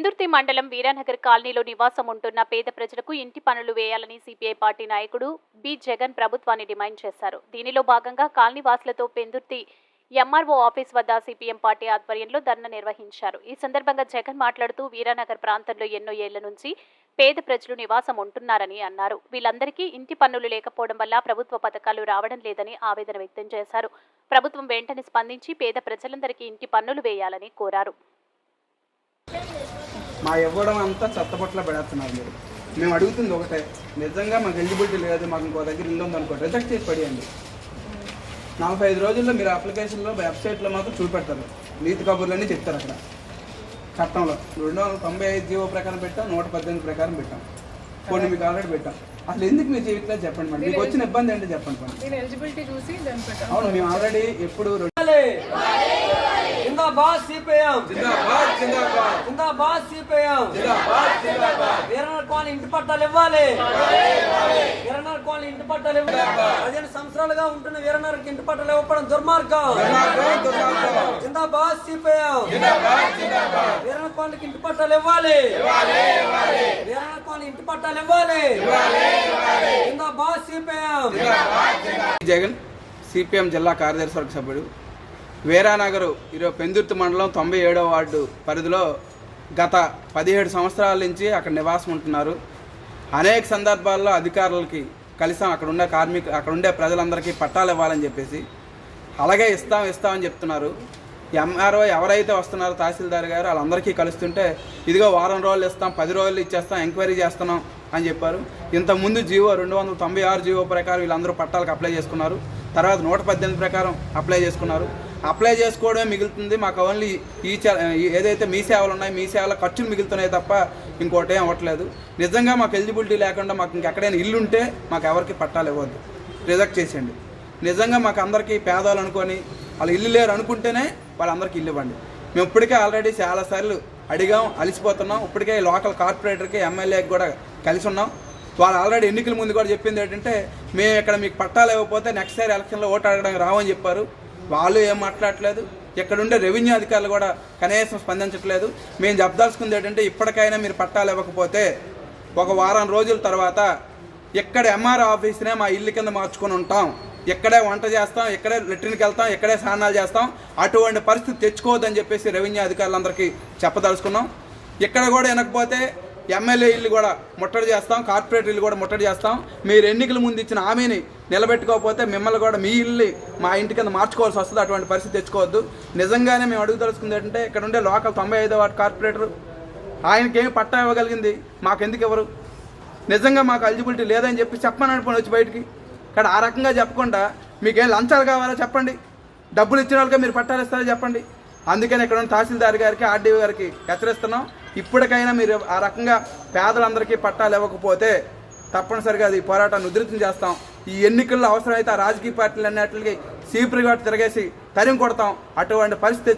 పెందుర్తి మండలం వీరానగర్ కాలనీలో నివాసం ఉంటున్న పేద ప్రజలకు ఇంటి పనులు వేయాలని సిపిఐ పార్టీ నాయకుడు బి జగన్ ప్రభుత్వాన్ని డిమాండ్ చేశారు. దీనిలో భాగంగా కాలనీ వాసులతో పెందుర్తి ఎంఆర్ఓ ఆఫీస్ వద్ద సిపిఎం పార్టీ ఆధ్వర్యంలో ధర్నా నిర్వహించారు. ఈ సందర్భంగా జగన్ మాట్లాడుతూ వీరానగర్ ప్రాంతంలో ఎన్నో ఏళ్ల నుంచి పేద ప్రజలు నివాసం ఉంటున్నారని అన్నారు. వీళ్ళందరికీ ఇంటి పన్నులు లేకపోవడం వల్ల ప్రభుత్వ పథకాలు రావడం లేదని ఆవేదన వ్యక్తం చేశారు. ప్రభుత్వం వెంటనే స్పందించి పేద ప్రజలందరికీ ఇంటి పన్నులు వేయాలని కోరారు. మా ఇవ్వడం అంతా చెత్తపట్ల పెడుతున్నారు మీరు. మేము అడుగుతుంది ఒకటే, నిజంగా మాకు ఎలిజిబిలిటీ లేదు, మాకు ఇంకో దగ్గర ఇల్లు ఉందనుకో రిజెక్ట్ చేసి పడేయండి. 45 రోజుల్లో మీరు అప్లికేషన్లో వెబ్సైట్లో మాత్రం చూపెడతారు, నీతి కబుర్లన్నీ చెప్తారు. అక్కడ చట్టంలో 295 జీవో ప్రకారం పెట్టాం, 118 ప్రకారం పెట్టాం, కొన్ని మీకు ఆల్రెడీ పెట్టాం. అసలు ఎందుకు మీరు చేయట్లేదు చెప్పండి మేడం, మీకు వచ్చిన ఇబ్బంది ఏంటో చెప్పండి మేడం. అవును, మేము ఆల్రెడీ ఎప్పుడు जिंदाबाद सीपीएम जिंदाबाद जिंदाबाद जिंदाबाद सीपीएम जिंदाबाद जिंदाबाद వీరనగర్ కాలనీ ఇంటి పట్టాలు ఇవ్వాలి వీరనగర్ కాలనీ ఇంటి పట్టాలు ఇవ్వాలి 15 సంవత్సరాలుగా ఉంటున్న వీరనగర్కి ఇంటి పట్టాలు ఇవ్వడం దుర్మార్గం जिंदाबाद सीपीएम जिंदाबाद जिंदाबाद వీరనగర్ కాలనీకి ఇంటి పట్టాలు ఇవ్వాలి వీరనగర్ కాలనీ ఇంటి పట్టాలు ఇవ్వాలి जिंदाबाद सीपीएम జగన్ సిపిఎం జిల్లా కార్యదర్శి వర్గ సభ్యుడు. వీరానగర్ ఈరోజు పెందుర్తి మండలం 97వ వార్డు పరిధిలో గత 17 సంవత్సరాల నుంచి అక్కడ నివాసం ఉంటున్నారు. అనేక సందర్భాల్లో అధికారులకి కలిసాం, అక్కడ ఉండే ప్రజలందరికీ పట్టాలు ఇవ్వాలని చెప్పేసి. అలాగే ఇస్తామని చెప్తున్నారు. ఎంఆర్ఓ ఎవరైతే వస్తున్నారో తహసీల్దార్ గారు వాళ్ళందరికీ కలుస్తుంటే ఇదిగో వారం రోజులు ఇస్తాం, 10 రోజులు ఇచ్చేస్తాం, ఎంక్వైరీ చేస్తున్నాం అని చెప్పారు. ఇంతకుముందు జీవో 296 జీవో ప్రకారం వీళ్ళందరూ పట్టాలకు అప్లై చేసుకున్నారు. తర్వాత 118 ప్రకారం అప్లై చేసుకున్నారు. అప్లై చేసుకోవడమే మిగులుతుంది. మాకు ఓన్లీ ఏదైతే మీ సేవలు ఉన్నాయో మీ సేవల ఖర్చులు మిగులుతున్నాయి తప్ప ఇంకోటి ఏం అవ్వట్లేదు. నిజంగా మాకు ఎలిజిబిలిటీ లేకుండా మాకు ఇంకెక్కడైనా ఇల్లు ఉంటే మాకు ఎవరికి పట్టాలు ఇవ్వద్దు, రిజెక్ట్ చేసేయండి. నిజంగా మాకు అందరికీ పేదవాళ్ళు అనుకొని వాళ్ళు ఇల్లు లేరు అనుకుంటేనే వాళ్ళందరికీ ఇల్లు ఇవ్వండి. మేము ఇప్పటికే ఆల్రెడీ చాలాసార్లు అడిగాం, అలిసిపోతున్నాం. ఇప్పటికే లోకల్ కార్పొరేటర్కి ఎమ్మెల్యేకి కూడా కలిసి ఉన్నాం. వాళ్ళు ఆల్రెడీ ఎన్నికల ముందు కూడా చెప్పింది ఏంటంటే మేము ఇక్కడ మీకు పట్టాలు ఇవ్వకపోతే నెక్స్ట్ సారి ఎలక్షన్లో ఓటు అడగడానికి రావని చెప్పారు. వాళ్ళు ఏం మాట్లాడట్లేదు. ఇక్కడ ఉండే రెవెన్యూ అధికారులు కూడా కనీసం స్పందించట్లేదు. మేము చెప్పదలుచుకుంది ఏంటంటే ఇప్పటికైనా మీరు పట్టాలు ఇవ్వకపోతే ఒక వారం రోజుల తర్వాత ఇక్కడ ఎంఆర్ఓ ఆఫీస్నే మా ఇల్లు కింద మార్చుకొని ఉంటాం, ఇక్కడే వంట చేస్తాం, ఇక్కడే లెట్రిన్కి వెళ్తాం, ఇక్కడే స్నానాలు చేస్తాం. అటువంటి పరిస్థితి తెచ్చుకోవద్దని చెప్పేసి రెవెన్యూ అధికారులందరికీ చెప్పదలుచుకున్నాం. ఇక్కడ కూడా వినకపోతే ఎమ్మెల్యే ఇల్లు కూడా ముట్టడి చేస్తాం, కార్పొరేటర్ ఇల్లు కూడా ముట్టడి చేస్తాం. మీరు ఎన్నికల ముందు ఇచ్చిన హామీని నిలబెట్టుకోకపోతే మిమ్మల్ని కూడా మీ ఇల్లు మా ఇంటి కింద మార్చుకోవాల్సి వస్తుంది. అటువంటి పరిస్థితి తెచ్చుకోవద్దు. నిజంగానే మేము అడుగుదలుచుకుంది ఏంటంటే ఇక్కడ ఉండే లోకల్ 95వ వార్డు కార్పొరేటర్ ఆయనకేమి పట్టా ఇవ్వగలిగింది, మాకెందుకు ఎవరు? నిజంగా మాకు ఎలిజిబిలిటీ లేదని చెప్పి చెప్పమని అనుకుని వచ్చి బయటికి ఇక్కడ ఆ రకంగా చెప్పకుండా మీకేం లంచాలు కావాలో చెప్పండి, డబ్బులు ఇచ్చిన వాళ్ళకే మీరు పట్టాలు ఇస్తారో చెప్పండి. అందుకని ఇక్కడ ఉన్న తహసీల్దార్ గారికి ఆర్డీఓ గారికి హెచ్చరిస్తున్నాం. ఇప్పటికైనా మీరు ఆ రకంగా పేదలందరికీ పట్టాలు ఇవ్వకపోతే తప్పనిసరిగా అది పోరాటాన్ని ఉధృతం చేస్తాం. ఈ ఎన్నికల్లో అవసరమైతే ఆ రాజకీయ పార్టీలు అన్నిటికి సీపురుగా తిరగేసి తరిమి కొడతాం. అటువంటి పరిస్థితి